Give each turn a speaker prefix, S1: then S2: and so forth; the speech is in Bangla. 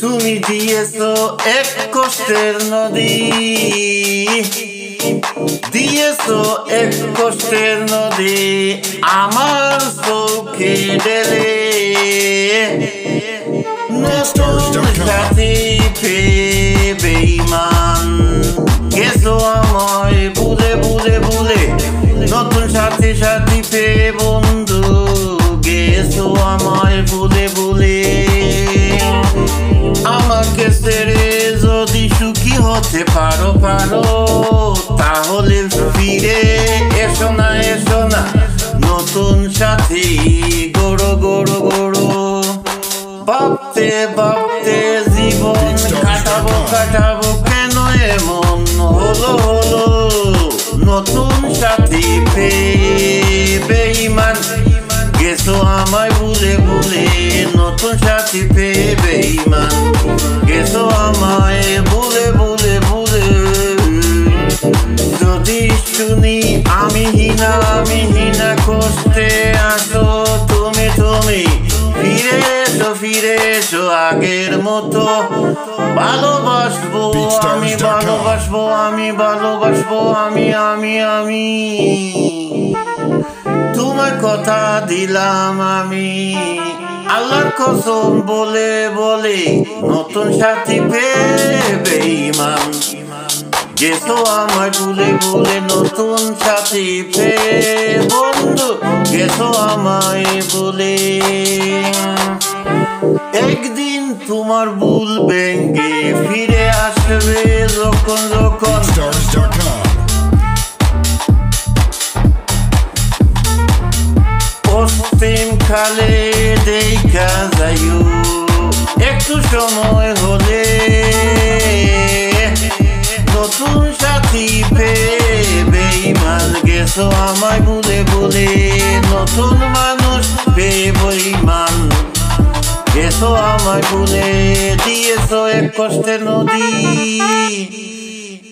S1: তুমি দিয়েছো এক কষ্টের নদী, দিয়েছো এক কষ্টের নদী আমার চোখে ঢেলে। নতুন সাথী পেয়ে বেঈমান গেছো আমায় ভুলে ভুলে ভুলে। নতুন সাথী সাথী পেয়ে বন্ধু গেছো আমায় ভুলে ভুলে। আমাকে ছেড়ে যদি সুখী হতে পারো তাহলে ফিরে এসো না এসো না নতুন সাথী গড়ো গড়ো গড়ো। ভাবতে ভাবতে জীবন কাটাবো কেন এমন হলো হলো। নতুন সাথী পেয়ে বেঈমান গেছো আমায় ভুলে ভুলে। নতুন সাথী পেয়ে বেঈমান গেছো আমায় ভুলে ভুলে ভুলে। যদি শুনি আমি হীনা কষ্টে আছো তুমি ফিরে এসো আগের মতো। ভালোবাসবো আমি তোমার কথা দিলাম আমি আল্লাহর কসম বলে বলে। নতুন সাথী পেয়ে বেঈমান গেছো আমায় ভুলে ভুলে। নতুন সাথী পেয়ে বন্ধু গেছো আমায় ভুলে। একদিন তোমার ভুল ভেঙে ফিরে আসবে যখন পশ্চিম খালে দেখা যাইও একটু সময় হলে। নতুন সাথী পেয়ে বেঈমান গেছো আমায় ভুলে ভুলে। নতুন মানুষ পেয়ে বেঈমান গেছো আমায় ভুলে। দিয়েছো এক কষ্টের নদী।